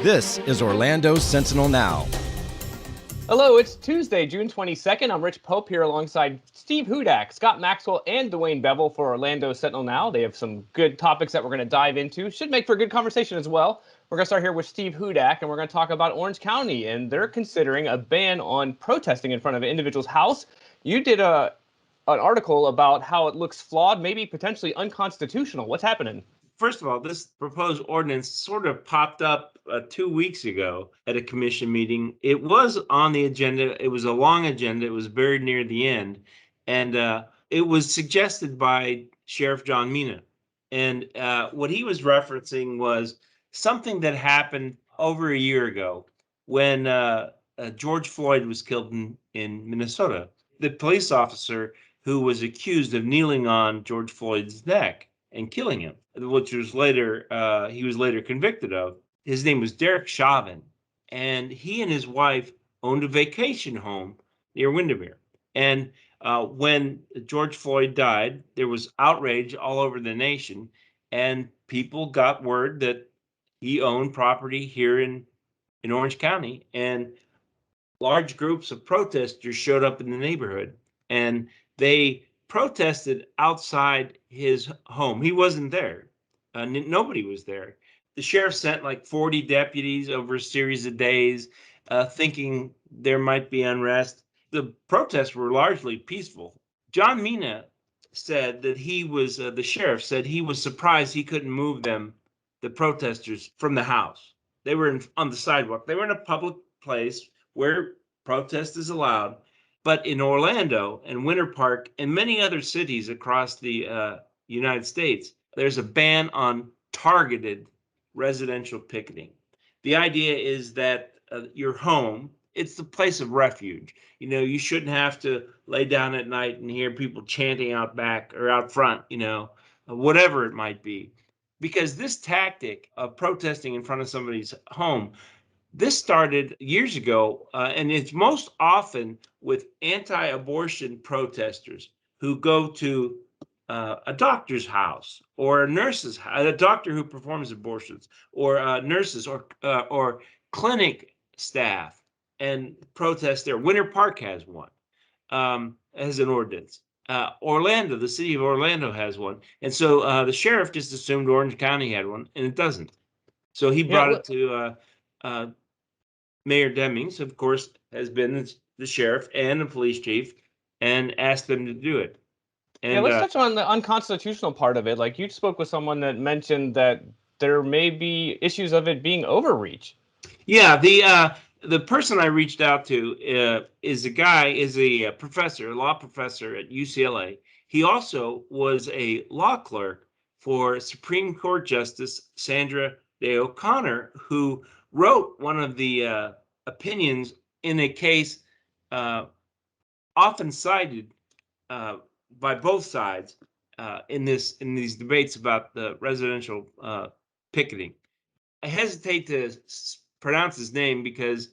This is Orlando's Sentinel Now. Hello, it's Tuesday, June 22nd. I'm Rich Pope here alongside Steve Hudak, Scott Maxwell, and Dwayne Bevel for Orlando Sentinel Now. They have some good topics that we're going to dive into. Should make for a good conversation as well. We're going to start here with Steve Hudak, and we're going to talk about Orange County, and they're considering a ban on protesting in front of an individual's house. You did an article about how it looks flawed, maybe potentially unconstitutional. What's happening? First of all, this proposed ordinance sort of popped up 2 weeks ago at a commission meeting. It was on the agenda. It was a long agenda. It was very near the end. And it was suggested by Sheriff John Mina. And what he was referencing was something that happened over a year ago when George Floyd was killed in Minnesota. The police officer who was accused of kneeling on George Floyd's neck and killing him, which was later he was later convicted of. His name was Derek Chauvin, and he and his wife owned a vacation home near Windermere. And when George Floyd died, there was outrage all over the nation, and people got word that he owned property here in Orange County, and large groups of protesters showed up in the neighborhood, and they protested outside his home. He wasn't there. Nobody was there. The sheriff sent like 40 deputies over a series of days, thinking there might be unrest. The protests were largely peaceful. John Mina said that the sheriff said he was surprised he couldn't move the protesters from the house. They were on the sidewalk. They were in a public place where protest is allowed. But in Orlando and Winter Park and many other cities across the United States, there's a ban on targeted residential picketing. The idea is that your home, it's the place of refuge. You know, you shouldn't have to lay down at night and hear people chanting out back or out front, whatever it might be. Because this tactic of protesting in front of somebody's home, this started years ago, and it's most often with anti-abortion protesters who go to a doctor's house or a doctor who performs abortions, or nurses or clinic staff, and protest there. Winter Park has one, has an ordinance. Orlando, the city of Orlando has one. And so the sheriff just assumed Orange County had one, and it doesn't. So he brought it to Mayor Demings, of course, has been the sheriff and the police chief, and asked them to do it. And let's touch on the unconstitutional part of it. Like, you spoke with someone that mentioned that there may be issues of it being overreach. Yeah, the person I reached out to is a professor, a law professor at UCLA. He also was a law clerk for Supreme Court Justice Sandra Day O'Connor, who wrote one of the opinions in a case often cited by both sides in these debates about the residential picketing. I hesitate to pronounce his name because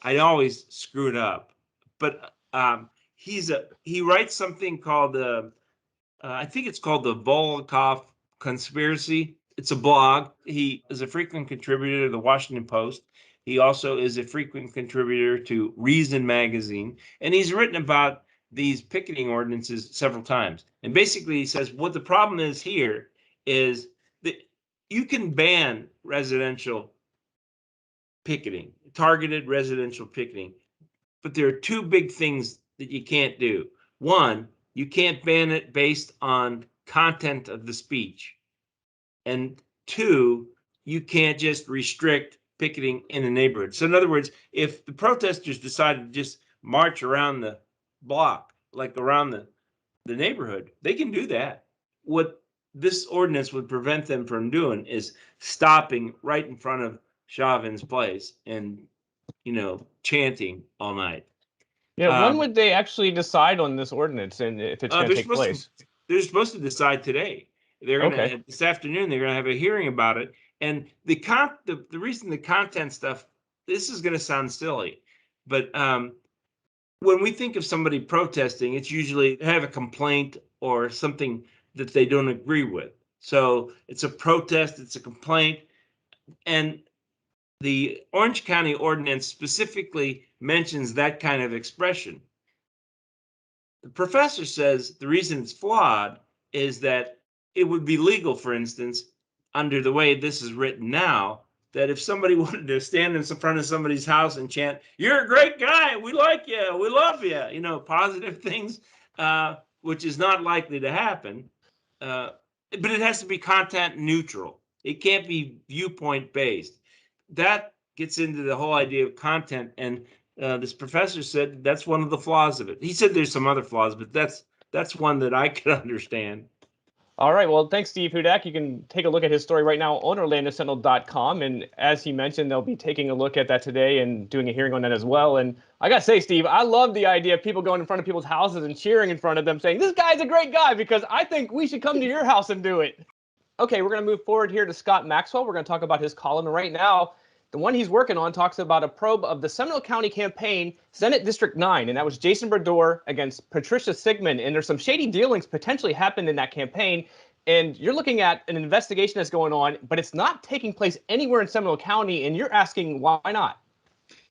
I always screw it up, but he writes something called I think it's called the Volokov Conspiracy. It's a blog. He is a frequent contributor to the Washington Post. He also is a frequent contributor to Reason magazine, and he's written about these picketing ordinances several times. And basically he says what the problem is here is that you can ban residential picketing, targeted residential picketing, but there are two big things that you can't do. One, you can't ban it based on content of the speech. And two, you can't just restrict picketing in the neighborhood. So in other words, if the protesters decided to just march around the block, like around the neighborhood, they can do that. What this ordinance would prevent them from doing is stopping right in front of Chauvin's place and, chanting all night. Yeah, when would they actually decide on this ordinance and if it's going to take place? They're supposed to decide today. They're going to this afternoon. They're going to have a hearing about it. And the reason the content stuff, this is going to sound silly, but when we think of somebody protesting, it's usually they have a complaint or something that they don't agree with. So it's a protest, it's a complaint, and the Orange County ordinance specifically mentions that kind of expression. The professor says the reason it's flawed is that it would be legal, for instance, under the way this is written now, that if somebody wanted to stand in front of somebody's house and chant, "You're a great guy, we like you, we love you," positive things, which is not likely to happen. But it has to be content neutral. It can't be viewpoint based. That gets into the whole idea of content. And this professor said that's one of the flaws of it. He said there's some other flaws, but that's one that I could understand. All right. Well, thanks, Steve Hudak. You can take a look at his story right now on OrlandoSentinel.com. And as he mentioned, they'll be taking a look at that today and doing a hearing on that as well. And I got to say, Steve, I love the idea of people going in front of people's houses and cheering in front of them saying, "This guy's a great guy," because I think we should come to your house and do it. Okay, we're going to move forward here to Scott Maxwell. We're going to talk about his column. And right now, the one he's working on talks about a probe of the Seminole County campaign, Senate District 9, and that was Jason Brodeur against Patricia Sigmund. And there's some shady dealings potentially happened in that campaign. And you're looking at an investigation that's going on, but it's not taking place anywhere in Seminole County. And you're asking, why not?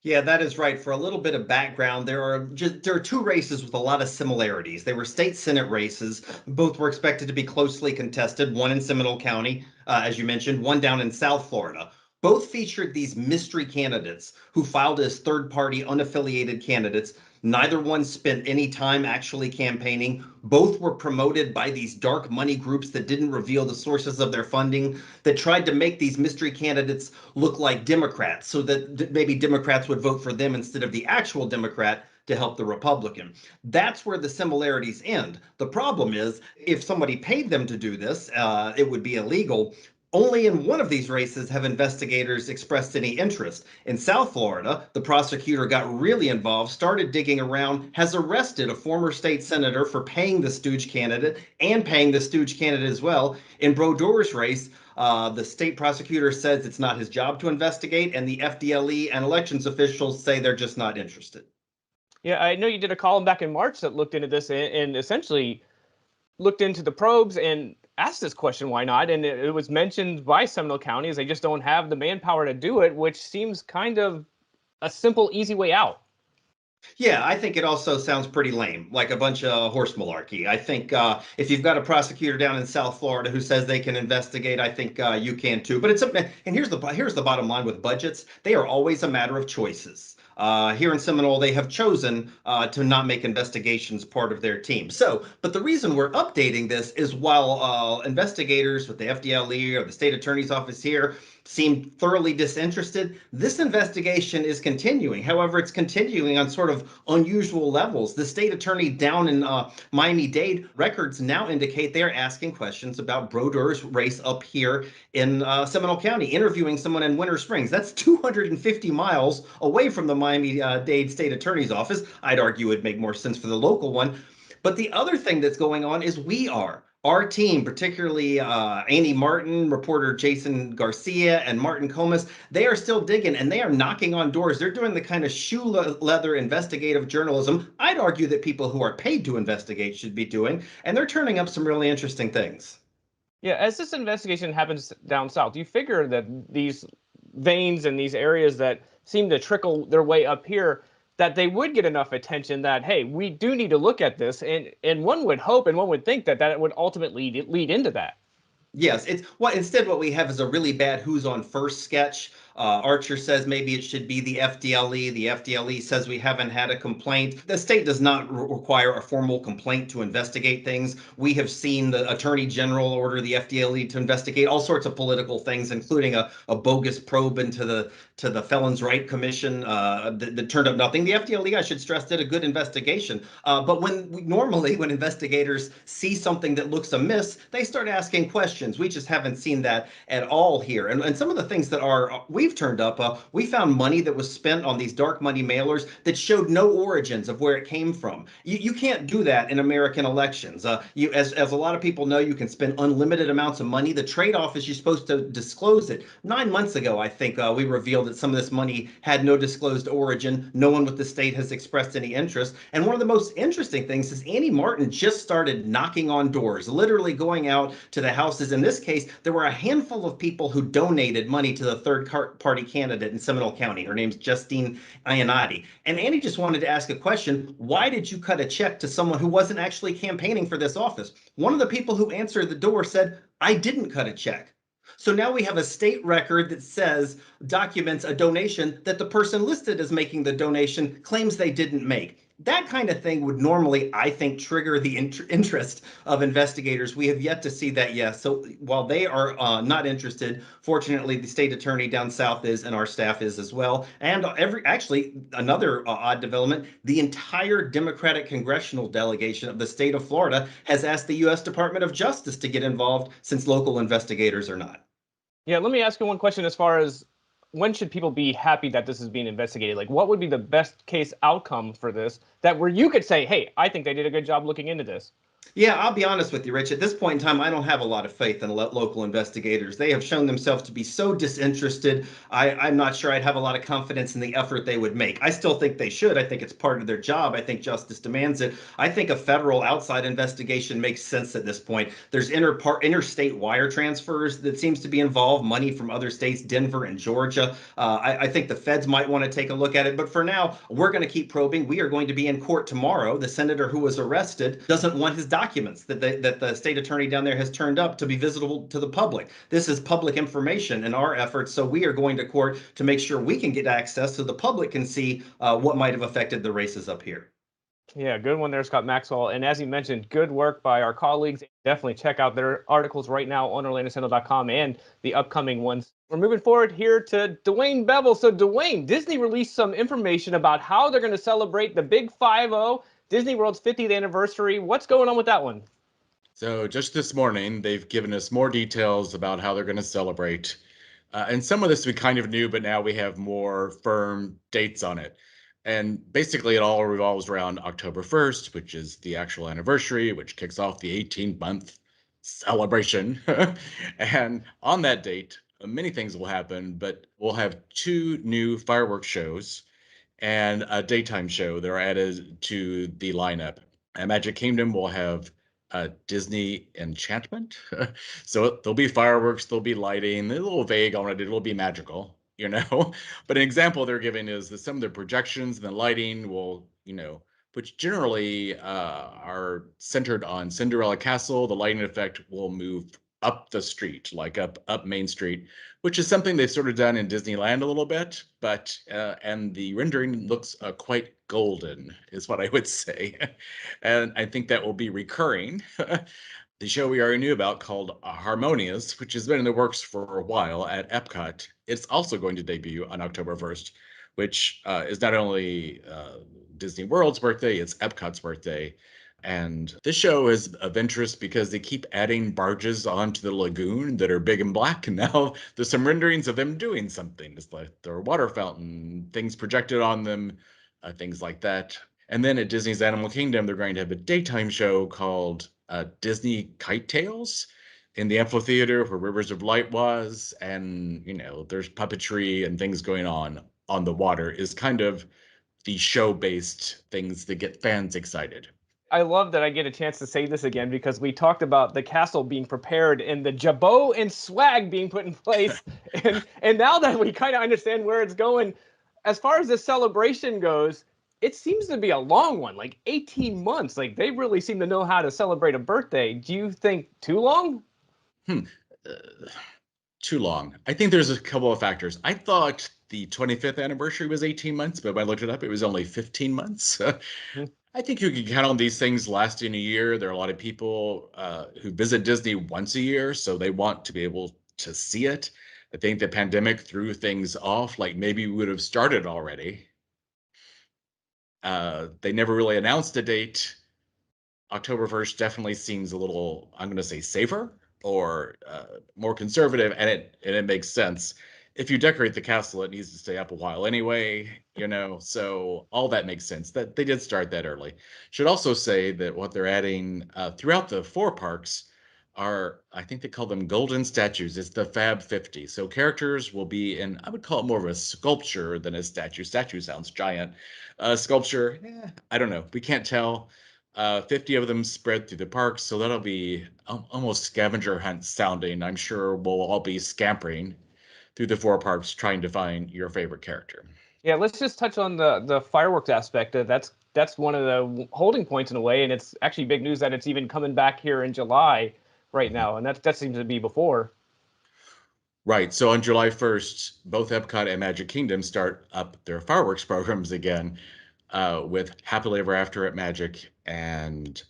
Yeah, that is right. For a little bit of background, there are two races with a lot of similarities. They were state Senate races. Both were expected to be closely contested, one in Seminole County, as you mentioned, one down in South Florida. Both featured these mystery candidates who filed as third-party unaffiliated candidates. Neither one spent any time actually campaigning. Both were promoted by these dark money groups that didn't reveal the sources of their funding, that tried to make these mystery candidates look like Democrats so that maybe Democrats would vote for them instead of the actual Democrat to help the Republican. That's where the similarities end. The problem is, if somebody paid them to do this, it would be illegal. Only in one of these races have investigators expressed any interest. In South Florida, the prosecutor got really involved, started digging around, has arrested a former state senator for paying the stooge candidate and paying the stooge candidate as well. In Brodeur's race, the state prosecutor says it's not his job to investigate, and the FDLE and elections officials say they're just not interested. Yeah, I know you did a column back in March that looked into this and essentially looked into the probes and asked this question, why not? And it was mentioned by Seminole County as they just don't have the manpower to do it, which seems kind of a simple, easy way out. Yeah, I think it also sounds pretty lame, like a bunch of horse malarkey. I think if you've got a prosecutor down in South Florida who says they can investigate, I think you can too. But and here's the bottom line with budgets: they are always a matter of choices. Here in Seminole, they have chosen to not make investigations part of their team. But the reason we're updating this is while investigators with the FDLE or the state attorney's office here seem thoroughly disinterested, this investigation is continuing. However, it's continuing on sort of unusual levels. The state attorney down in Miami-Dade, records now indicate they're asking questions about Brodeur's race up here in Seminole County, interviewing someone in Winter Springs. That's 250 miles away from the Miami-Dade state attorney's office. I'd argue it'd make more sense for the local one. But the other thing that's going on is our team, particularly Annie Martin, reporter Jason Garcia, and Martin Comas, they are still digging and they are knocking on doors. They're doing the kind of shoe leather investigative journalism I'd argue that people who are paid to investigate should be doing. And they're turning up some really interesting things. Yeah, as this investigation happens down south, you figure that these veins and these areas that seem to trickle their way up here, that they would get enough attention that, hey, we do need to look at this. And one would hope and one would think that it would ultimately lead into that. Yes, instead what we have is a really bad who's on first sketch. Archer says maybe it should be the FDLE. The FDLE says we haven't had a complaint. The state does not require a formal complaint to investigate things. We have seen the Attorney General order the FDLE to investigate all sorts of political things, including a bogus probe into the Felons Right Commission that turned up nothing. The FDLE, I should stress, did a good investigation. But normally when investigators see something that looks amiss, they start asking questions. We just haven't seen that at all here. And some of the things that we've turned up, we found money that was spent on these dark money mailers that showed no origins of where it came from. You can't do that in American elections. As a lot of people know, you can spend unlimited amounts of money. The trade-off is you're supposed to disclose it. 9 months ago, I think we revealed that some of this money had no disclosed origin. No one with the state has expressed any interest. And one of the most interesting things is Annie Martin just started knocking on doors, literally going out to the houses in this case, there were a handful of people who donated money to the third-party candidate in Seminole County. Her name's Justine Iannotti. And Annie just wanted to ask a question. Why did you cut a check to someone who wasn't actually campaigning for this office? One of the people who answered the door said, I didn't cut a check. So now we have a state record that says, documents a donation that the person listed as making the donation claims they didn't make. That kind of thing would normally, I think, trigger the interest of investigators. We have yet to see that yet. So while they are not interested, fortunately, the state attorney down south is, and our staff is as well. And actually, another odd development, the entire Democratic congressional delegation of the state of Florida has asked the U.S. Department of Justice to get involved since local investigators are not. Yeah, let me ask you one question as far as when should people be happy that this is being investigated? Like, what would be the best case outcome for this that where you could say, hey, I think they did a good job looking into this? Yeah, I'll be honest with you, Rich. At this point in time, I don't have a lot of faith in local investigators. They have shown themselves to be so disinterested. I'm not sure I'd have a lot of confidence in the effort they would make. I still think they should. I think it's part of their job. I think justice demands it. I think a federal outside investigation makes sense at this point. There's interstate wire transfers that seems to be involved, money from other states, Denver and Georgia. I think the feds might want to take a look at it. But for now, we're going to keep probing. We are going to be in court tomorrow. The senator who was arrested doesn't want his documents that the state attorney down there has turned up to be visible to the public. This is public information in our efforts, so we are going to court to make sure we can get access so the public can see what might have affected the races up here. Yeah, good one there, Scott Maxwell. And as you mentioned, good work by our colleagues. Definitely check out their articles right now on OrlandoSentinel.com and the upcoming ones. We're moving forward here to Dwayne Bevel. So Dwayne, Disney released some information about how they're going to celebrate the Big 5-0, Disney World's 50th anniversary. What's going on with that one? So just this morning, they've given us more details about how they're going to celebrate. And some of this we kind of knew, but now we have more firm dates on it. And basically, it all revolves around October 1st, which is the actual anniversary, which kicks off the 18-month celebration. And on that date, many things will happen, but we'll have 2 new fireworks shows and a daytime show that are added to the lineup. At Magic Kingdom, we'll have Disney Enchantment. So there'll be fireworks, there'll be lighting, they're a little vague on it, it'll be magical, you know. But an example they're giving is that some of the projections and the lighting will, you know, which generally are centered on Cinderella Castle. The lighting effect will move up the street, like up Main Street, which is something they've sort of done in Disneyland a little bit, but and the rendering looks quite golden, is what I would say. And I think that will be recurring. The show we already knew about called Harmonious, which has been in the works for a while at Epcot, it's also going to debut on October 1st, which is not only Disney World's birthday, it's Epcot's birthday. And this show is of interest because they keep adding barges onto the lagoon that are big and black. And now there's some renderings of them doing something. It's like their water fountain, things projected on them, things like that. And then at Disney's Animal Kingdom, they're going to have a daytime show called Disney Kite Tales in the amphitheater where Rivers of Light was. And, you know, there's puppetry and things going on the water is kind of the show-based things that get fans excited. I love that I get a chance to say this again because we talked about the castle being prepared and the jabot and swag being put in place. and now that we kind of understand where it's going, as far as the celebration goes, it seems to be a long one, like 18 months. Like they really seem to know how to celebrate a birthday. Do you think too long? Too long. I think there's a couple of factors. I thought the 25th anniversary was 18 months, but when I looked it up, it was only 15 months. I think you can count on these things lasting a year. There are a lot of people who visit Disney once a year, so they want to be able to see it. I think the pandemic threw things off, like maybe we would have started already. They never really announced a date. October 1st definitely seems a little, I'm going to say, safer or more conservative, and it makes sense. If you decorate the castle, it needs to stay up a while anyway, you know, so all that makes sense. That they did start that early. Should also say that what they're adding throughout the 4 parks are, I think they call them golden statues. It's the Fab 50. So characters will be in, I would call it more of a sculpture than a statue. Statue sounds giant. Sculpture, I don't know. We can't tell. 50 of them spread through the park, so that'll be almost scavenger hunt sounding. I'm sure we'll all be scampering through the 4 parks trying to find your favorite character. Yeah, let's just touch on the fireworks aspect. That's one of the holding points in a way, and it's actually big news that it's even coming back here in July right now, and that seems to be before. Right. So on July 1st, both Epcot and Magic Kingdom start up their fireworks programs again, with Happily Ever After at Magic and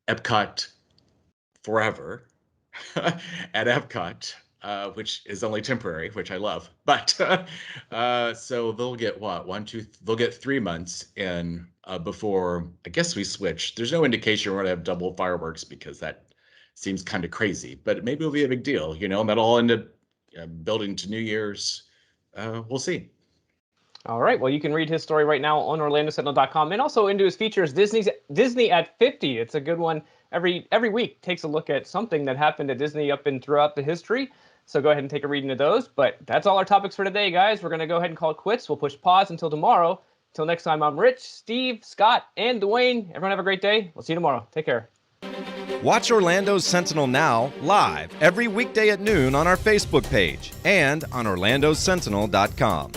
Epcot Forever at Epcot, which is only temporary, which I love. But so they'll get what? They'll get 3 months in before I guess we switch. There's no indication we're going to have double fireworks because that seems kind of crazy, but maybe it'll be a big deal, and that'll all end up building to New Year's. We'll see. All right. Well, you can read his story right now on OrlandoSentinel.com, and also into his features, Disney at 50. It's a good one. Every week takes a look at something that happened at Disney up and throughout the history. So go ahead and take a reading of those. But that's all our topics for today, guys. We're going to go ahead and call it quits. We'll push pause until tomorrow. Until next time, I'm Rich, Steve, Scott, and Dwayne. Everyone have a great day. We'll see you tomorrow. Take care. Watch Orlando's Sentinel Now live every weekday at noon on our Facebook page and on orlandosentinel.com.